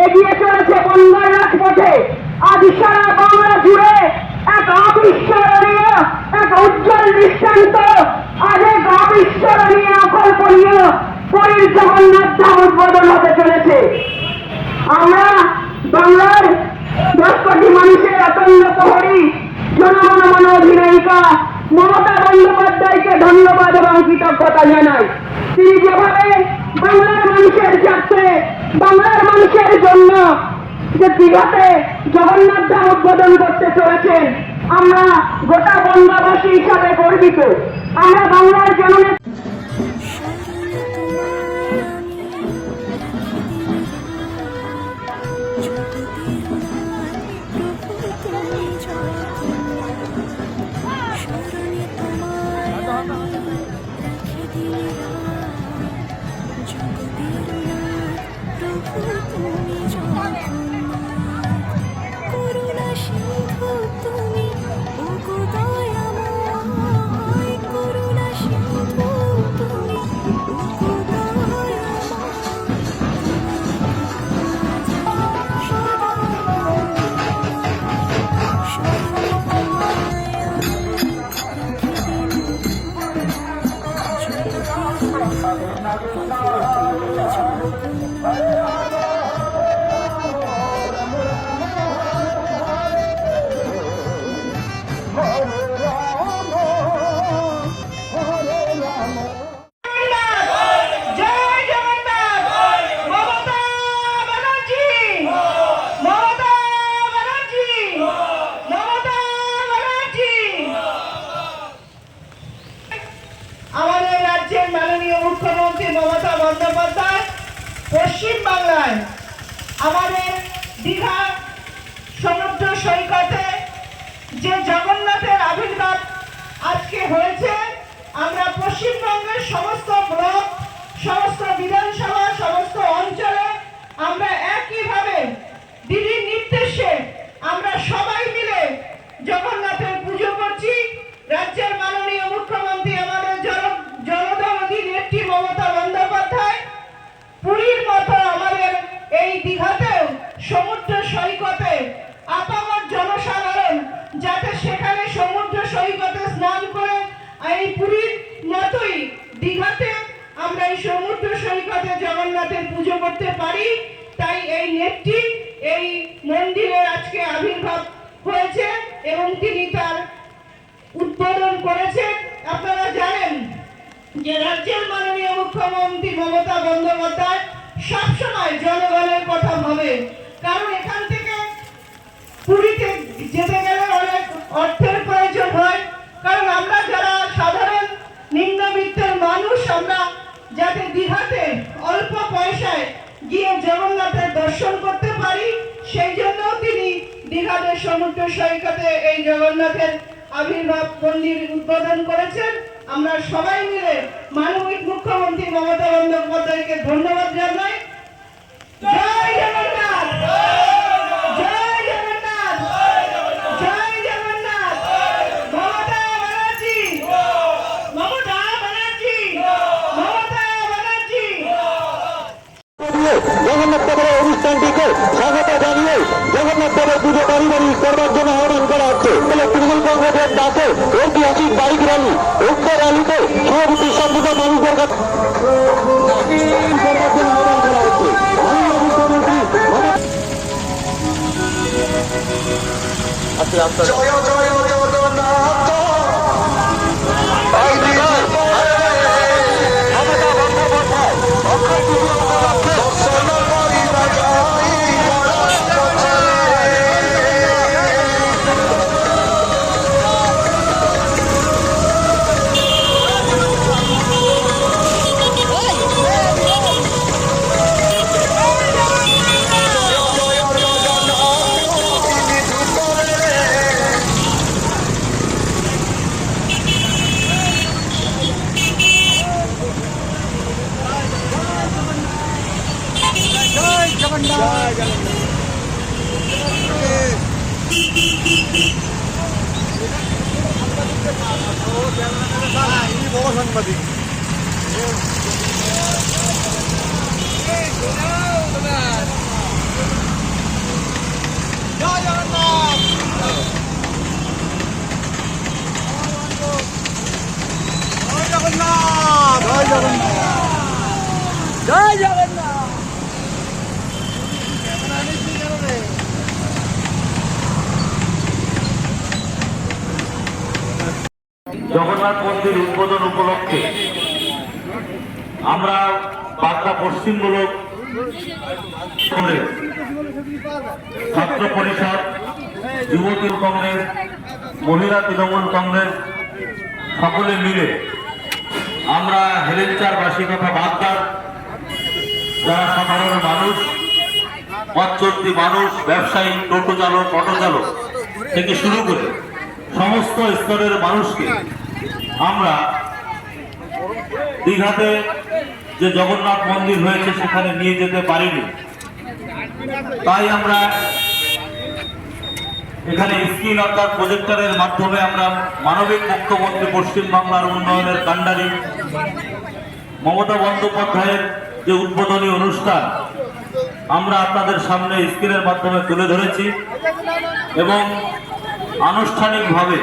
এগিয়ে চলেছে বন্যার রাজপথে। আজ সারা বাংলা জুড়ে এক অবিস্মরণীয়, এক উজ্জ্বল দৃষ্টান্ত, আজ এক অবিস্মরণীয় অকল্পনীয় পুরীর জগন্নাথ ধাম উদ্বোধন হতে চলেছে। আমরা বাংলার 10 কোটি মানুষের অতন্য প্রহরী জনগণ অধিনায়িকা মমতা বন্দ্যোপাধ্যায়কে ধন্যবাদ এবং কৃতজ্ঞতা জানাই। তিনি যেভাবে বাংলার মানুষের স্বার্থে, বাংলার মানুষের জন্য যে দীঘাতে জগন্নাথ ধাম উদ্বোধন করতে চলেছেন, আমরা গোটা বঙ্গবাসী হিসাবে গর্বিত। আমরা বাংলার জনগণের মুখ্যমন্ত্রী মমতা বন্দ্যোপাধ্যায় পশ্চিম বাংলায় আমাদের দীঘা সমুদ্র সৈকতে যে জগন্নাথের আবির্ভাব আজকে হয়েছে, আমরা পশ্চিমবঙ্গের সমস্ত ব্লক, সমস্ত বিধানসভা, সমস্ত অঞ্চলে আমরা একইভাবে দিদির নির্দেশে আমরা সবাই মিলে জগন্নাথের পুজো করছি। রাজ্যের মাননীয় মুখ্যমন্ত্রী আমাদের জনদরদী নেত্রী মমতা বন্দ্যোপাধ্যায় পুরীর মতো আমাদের এই দীঘাতেও সমুদ্র সৈকতে আপামর জনসাধারণ যাতে সেখানে সমুদ্র সৈকতে স্নান করে এই পুরীর মতোই দীঘাতে আমরা এই সমুদ্র সৈকতে জগন্নাথের পুজো করতে পারি, তাই এই নেত্রী এই মন্দিরের আজকে আবির্ভাব হয়েছে এবং তিনি তার উদ্বোধন করেছেন। আপনারা জানেন যে রাজ্যের মাননীয় মুখ্যমন্ত্রী মমতা বন্দ্যোপাধ্যায় সবসময় জনগণের কথা ভাবে, কারণ এখান থেকে পুরীতে যেতে গেলে অনেক অর্থের প্রয়োজন হয়। কারণ আমরা যারা সাধারণ নিম্নবিত্তের মানুষ, আমরা যাতে দীঘাতে অল্প পয়সায় গিয়ে জগন্নাথের দর্শন করতে পারি, সেই জন্য তিনি দীঘাতে সমুদ্র সৈকতে এই জগন্নাথের আবির্ভাব মন্দির উদ্বোধন করেছেন। আমরা সবাই মিলে মাননীয় মুখ্যমন্ত্রী মমতা বন্দ্যোপাধ্যায়কে ধন্যবাদ জানাই। জয় জগন্নাথ, জয় জগন্নাথ, জয় জগন্নাথ। মমতা ব্যানার্জি, মমতা ব্যানার্জি, মমতা ব্যানার্জি। জগন্নাথ দেবের অনুষ্ঠানটিকে স্বাগত জানিয়ে জগন্নাথ দেবের পুজো বাড়ি বাড়ি করবার জন্য আহ্বান করা হচ্ছে। তৃণমূল কংগ্রেসের ডাকে ঐতিহাসিক বাইক র্যালি, উত্তর র্যালিতে সভাপতি সম্প্রদায় মানুষদের কাছে করবার জন্য আহ্বান করা হচ্ছে। জয় জয় জগন্নাথ। সাংবাদিক জগন্নাথ মন্দির উদ্বোধন উপলক্ষে আমরা বাগদা পশ্চিম ব্লক কংগ্রেস, ছাত্র পরিষদ, যুবতী কংগ্রেস, মহিলা তৃণমূল কংগ্রেস সকলে মিলে আমরা হেলেঞ্চারবাসী তথা বাগদার যারা সাধারণ মানুষ, পথ চলতি মানুষ, ব্যবসায়ী, টোটো চালক, অটো চালক থেকে শুরু করে সমস্ত স্তরের মানুষকে আমরা দীঘাতে যে জগন্নাথ মন্দির হয়েছে সেখানে নিয়ে যেতে পারিনি। তাই আমরা এখানে স্ক্রিন অর্থাৎ প্রজেক্টরের মাধ্যমে আমরা মানবিক মুখ্যমন্ত্রী পশ্চিমবাংলার উন্নয়নের কাণ্ডারি মমতা বন্দ্যোপাধ্যায়ের যে উদ্বোধনী অনুষ্ঠান আমরা আপনাদের সামনে স্ক্রিনের মাধ্যমে তুলে ধরেছি এবং আনুষ্ঠানিকভাবে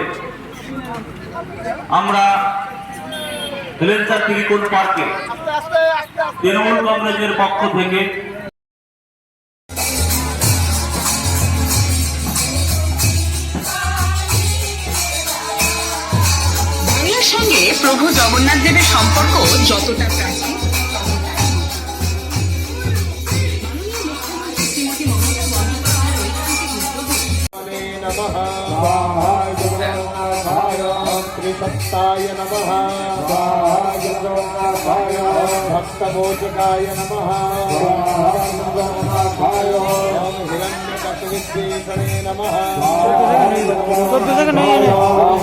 আমরা হেলেঞ্চার ত্রিকোণ পার্কে তৃণমূল কংগ্রেসের পক্ষ থেকে বাংলার সঙ্গে প্রভু জগন্নাথ দেবের সম্পর্ক যতটা প্রাচীন, त्रिसत्ताय नमः, भक्तमोचकाय नमः, हिरण्यकटुविद्वेषणे नमः,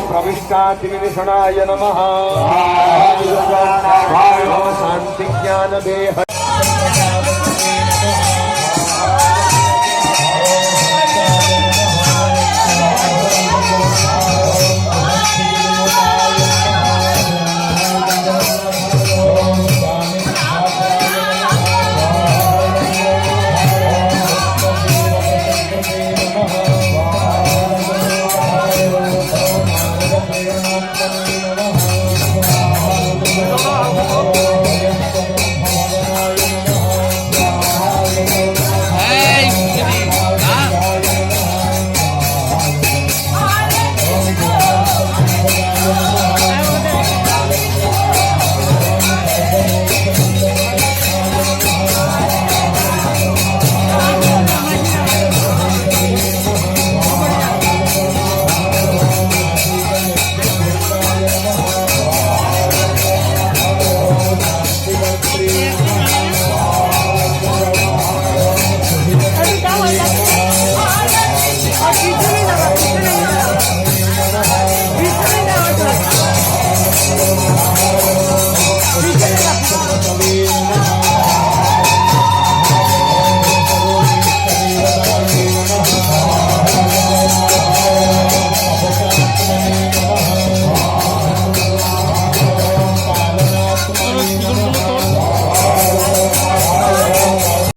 प्रविष्टातिनिषणाय नमः, शान्तिज्ञानदेह